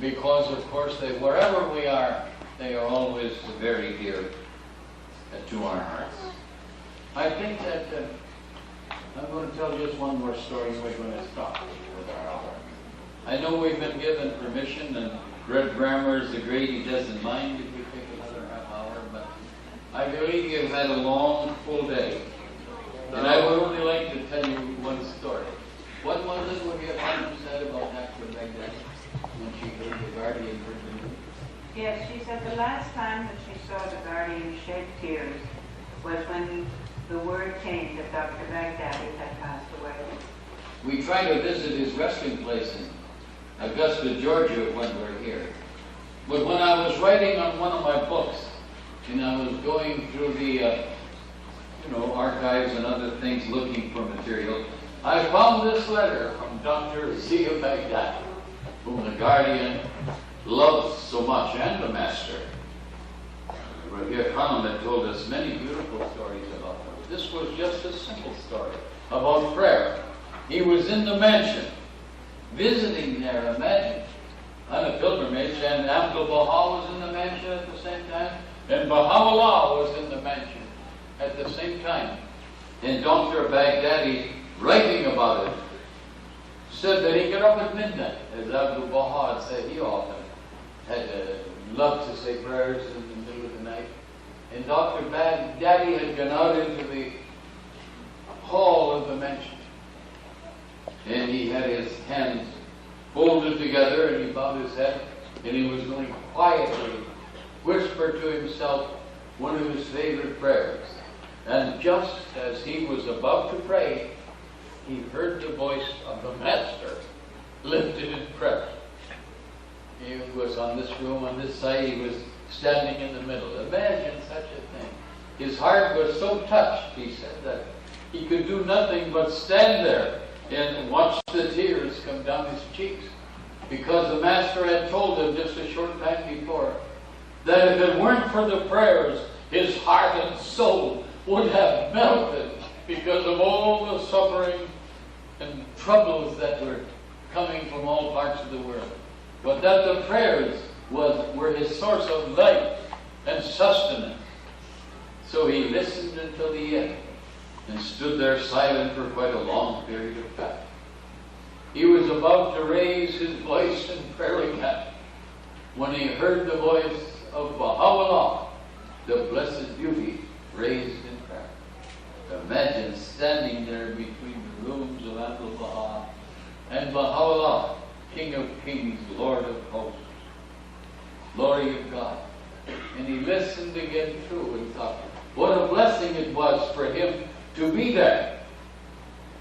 Because, of course, wherever we are, they are always very dear to our hearts. I think that I'm going to tell just one more story and we're going to stop with our hour. I know we've been given permission, and Red Brammer's agreed he doesn't mind if we take another half hour, but I believe you've had a long, full day. And I would only like to tell you one story. What was it what your mom said about Dr. Baghdad when she heard the Guardian heard the news? Yes, she said the last time that she saw the Guardian shed tears was when the word came that Dr. Baghdadi had passed away. We tried to visit his resting place in Augusta, Georgia when we were here. But when I was writing on one of my books, and I was going through the archives and other things looking for material, I found this letter from Dr. Zia Baghdadi, whom the Guardian loved so much, and the Master. Here Khan had told us many beautiful stories about him. This was just a simple story about prayer. He was in the mansion, visiting there, imagine, on a pilgrimage, and Abdul Baha was in the mansion at the same time, and Baha'u'llah was in the mansion at the same time. And Dr. Baghdadi, writing about it, said that he got up at midnight, as Abdul Baha had said he often had loved to say prayers in the middle of the night. And Dr. Baghdadi had gone out into the hall of the mansion. And he had his hands folded together, and he bowed his head, and he was going to quietly whisper to himself one of his favorite prayers. And just as he was about to pray, he heard the voice of the Master lifted in prayer. He was on this room, on this side, he was standing in the middle. Imagine such a thing. His heart was so touched, he said, that he could do nothing but stand there and watch the tears come down his cheeks. Because the Master had told him just a short time before that if it weren't for the prayers, his heart and soul would have melted because of all the suffering and troubles that were coming from all parts of the world. But that the prayers were his source of life and sustenance. So he listened until the end and stood there silent for quite a long period of time. He was about to raise his voice in prayer again when he heard the voice of Baha'u'llah, the Blessed Beauty, raised in prayer. Imagine standing there between the rooms of Abdul-Baha and Baha'u'llah, King of Kings, Lord of Hosts, glory of God. And he listened again through and thought, what a blessing it was for him to be there.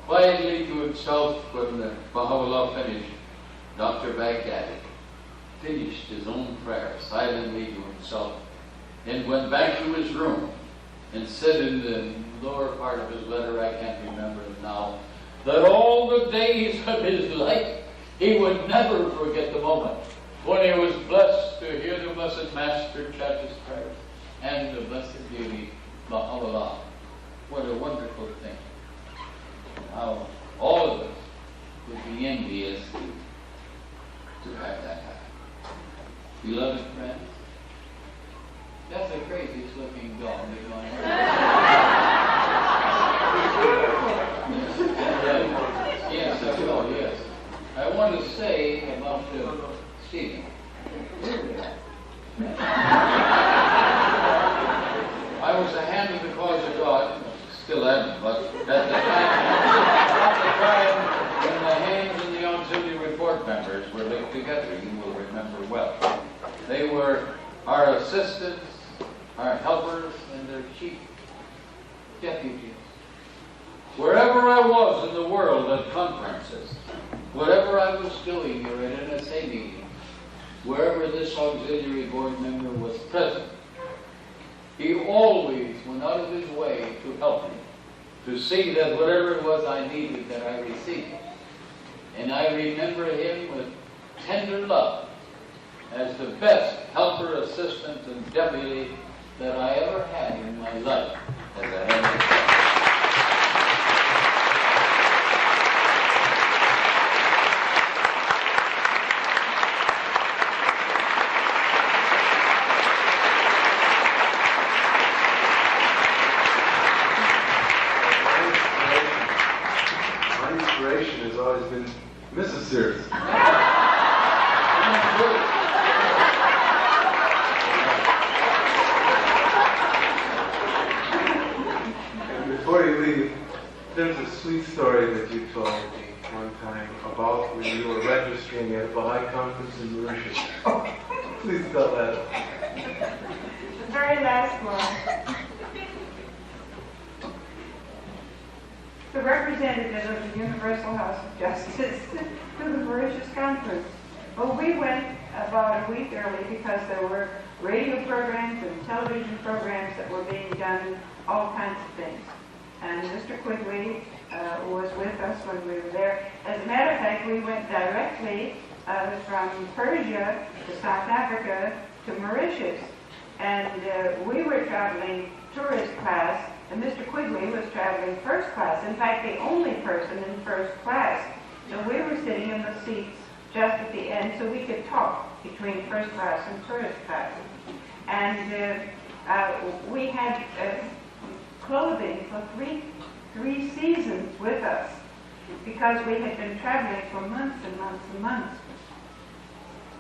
Quietly to himself, when Baha'u'llah finished, Dr. Baghdadi finished his own prayer silently to himself and went back to his room and said in the lower part of his letter, I can't remember it now, that all the days of his life he would never forget the moment when he was blessed to hear the Blessed Master chant his prayers and the Blessed Beauty, Baha'u'llah. What a wonderful thing. How all of us would be envious to have that happen. Beloved friends, that's the craziest looking dog in my Yes, yes. I want to say about Stephen. I was a hand in the cause of God, still am, but at the time when the hands and the auxiliary report members were linked together, you will remember well. They were our assistants, our helpers, and their chief deputies. Wherever I was in the world at conferences, whatever I was doing or at NSA meetings, wherever this auxiliary board member was present, he always went out of his way to help me, to see that whatever it was I needed, that I received. And I remember him with tender love as the best helper, assistant, and deputy that I ever had in my life as a head. Has always been Mrs. Sears. And before you leave, there's a sweet story that you told me one time about when you were registering at a Baha'i conference in Mauritius. Please tell that. The very last one. The representative of the Universal House of Justice to the Mauritius Conference. Well, we went about a week early because there were radio programs and television programs that were being done, all kinds of things. And Mr. Quigley was with us when we were there. As a matter of fact, we went directly from Persia to South Africa to Mauritius. And we were traveling tourist class, and Mr. Quigley was traveling first class. In fact, the only person in first class. So we were sitting in the seats just at the end so we could talk between first class and tourist class. And we had clothing for three seasons with us because we had been traveling for months and months and months.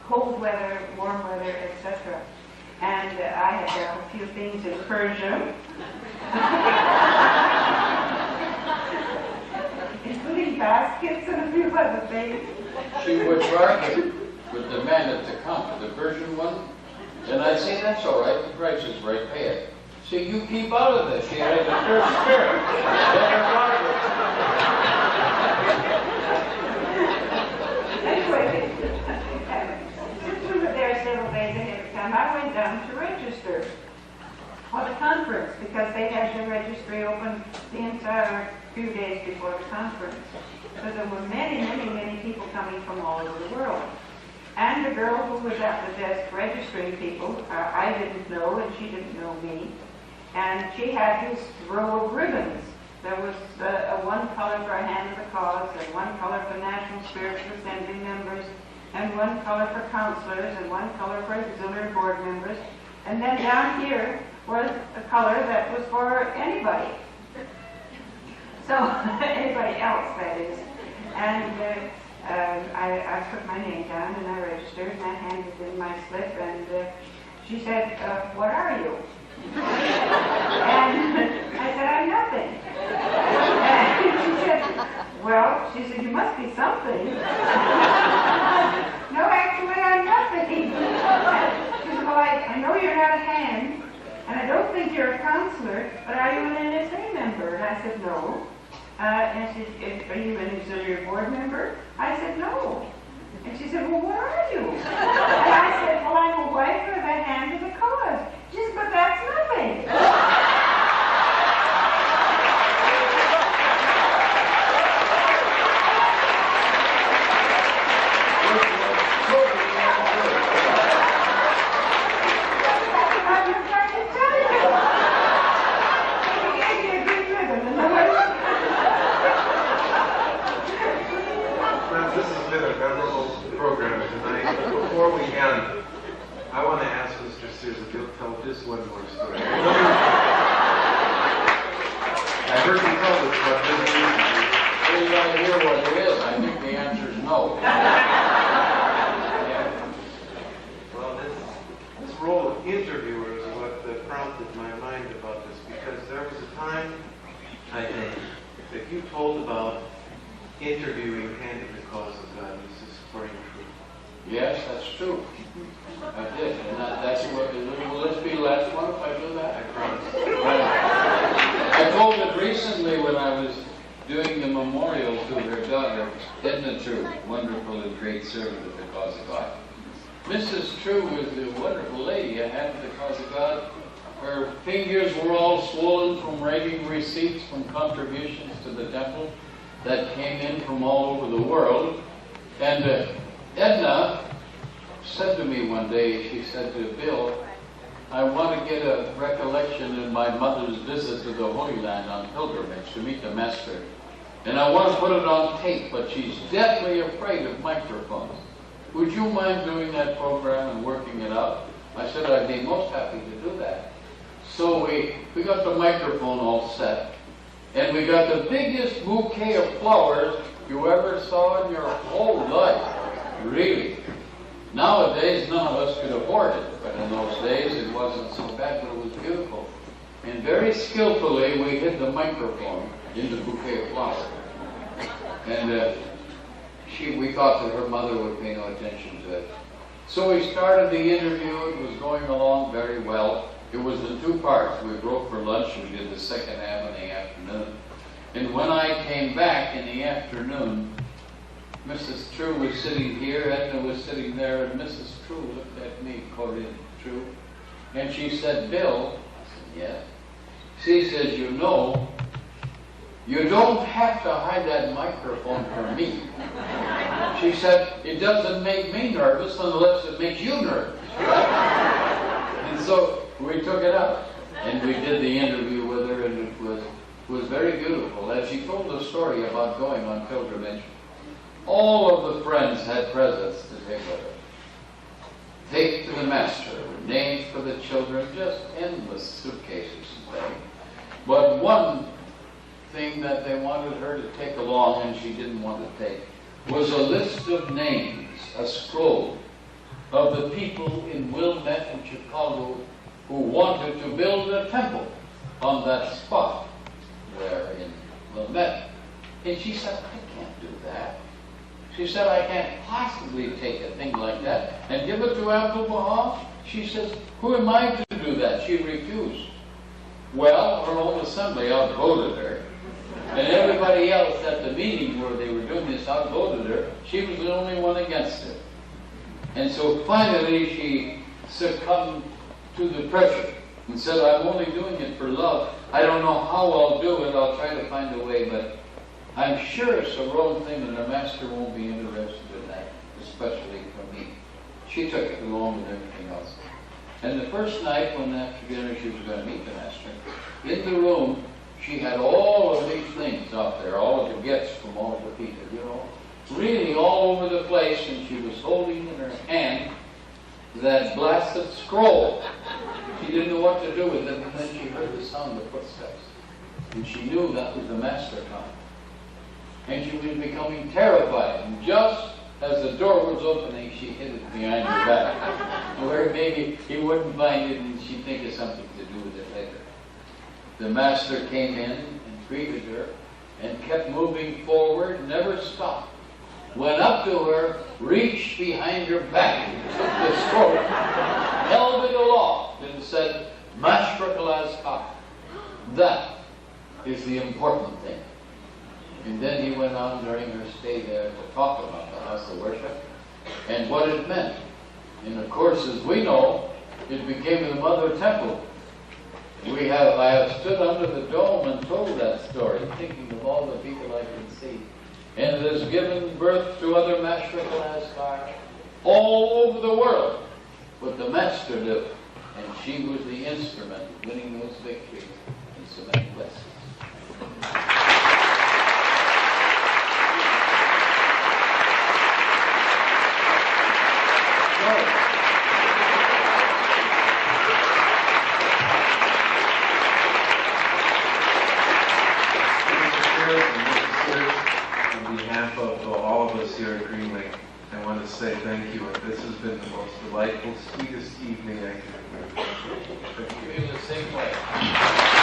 Cold weather, warm weather, etc. And I had done a few things in Persia, including baskets and a few other things. She would bargain with the man at the counter, the Persian one, and I'd say, that's all right, the price is right, pay it. See, you keep out of this. She had a first spirit. Anyway, since we and I went down to register for the conference because they had the registry open the entire few days before the conference. So there were many, many, many people coming from all over the world. And the girl who was at the desk registering people, I didn't know and she didn't know me. And she had this row of ribbons. There was one color for a hand of the cause, and one color for National Spiritual Assembly members, and one color for counselors, and one color for auxiliary board members. And then down here was a color that was for anybody. So, anybody else, that is. And I put my name down and I registered and I handed in my slip and she said, what are you? And I said, I'm nothing. And she said, well, she said, you must be something. No, actually, I'm nothing. She said, well, I know you're not a hand, and I don't think you're a counselor, but are you an NSA member? And I said, no. And she said, are you an auxiliary board member? I said, no. And she said, well, what are you? And I said, well, I'm a wife of a hand of the cause. She said, but that's nothing. I want to ask Mr. Sears if he'll tell just one more story. I heard you tell this about business. Well, you gotta hear what it is. I think the answer is no. Well, this role of interviewer is what prompted my mind about this, because there was a time, I think, that you told about interviewing hand in the cause of God. Is this story true? Yes, that's true. I did, and that's what. Will this be the last one if I do that? I promise. I told it recently when I was doing the memorial to her daughter, Edna True, wonderful and great servant of the cause of God. Mrs. True was a wonderful lady, a hand of the cause of God. Her fingers were all swollen from writing receipts from contributions to the temple that came in from all over the world. And Edna said to me one day, she said to Bill, I want to get a recollection of my mother's visit to the Holy Land on pilgrimage to meet the Master. And I want to put it on tape, but she's deathly afraid of microphones. Would you mind doing that program and working it out? I said I'd be most happy to do that. So we got the microphone all set, and we got the biggest bouquet of flowers you ever saw in your whole life. Really. Nowadays, none of us could afford it, but in those days it wasn't so bad, but it was beautiful. And very skillfully, we hid the microphone in the bouquet of flowers. And we thought that her mother would pay no attention to it. So we started the interview. It was going along very well. It was in two parts. We broke for lunch. We did the second half in the afternoon. And when I came back in the afternoon, Mrs. True was sitting here, Edna was sitting there, and Mrs. True looked at me, Corinne True, and she said, Bill, I said, yes. She says, you know, you don't have to hide that microphone from me. She said, it doesn't make me nervous unless it makes you nervous. And so we took it up, and we did the interview with her, and it was very beautiful. As she told the story about going on pilgrimage, all of the friends had presents to take with her. Take to the Master, names for the children, just endless suitcases and things. But one thing that they wanted her to take along, and she didn't want to take, was a list of names, a scroll, of the people in Wilmette and Chicago who wanted to build a temple on that spot there in Wilmette. And she said, I can't do that. She said, I can't possibly take a thing like that and give it to Abdu'l-Baha. She says, who am I to do that? She refused. Well, her own assembly outvoted her. And everybody else at the meeting where they were doing this outvoted her. She was the only one against it. And so finally she succumbed to the pressure and said, I'm only doing it for love. I don't know how I'll do it. I'll try to find a way, but I'm sure it's a wrong thing and the master won't be interested in that, especially for me. She took it along with everything else. And the first night when after dinner she was going to meet the master, in the room she had all of these things out there, all of the gifts from all of the people, you know, really all over the place, and she was holding in her hand that blasted scroll. She didn't know what to do with it, and then she heard the sound of footsteps. And she knew that was the master coming. And she was becoming terrified. And just as the door was opening, she hid it behind her back, where maybe he wouldn't find it and she'd think of something to do with it later. The master came in and greeted her and kept moving forward, never stopped. Went up to her, reached behind her back, took the scroll, held it aloft, and said, Mashra Kar. That is the important thing. And then he went on during her stay there to talk about the house of worship and what it meant. And of course, as we know, it became the mother temple. I have stood under the dome and told that story, thinking of all the people I could see. And it has given birth to other Mashra Kar all over the world. But the master knew, and she was the instrument of winning those victories in so many places. On behalf of all of us here at Green Lake, I want to say thank you. This has been the most delightful, sweetest evening I can remember. Thank you. Feel the same way.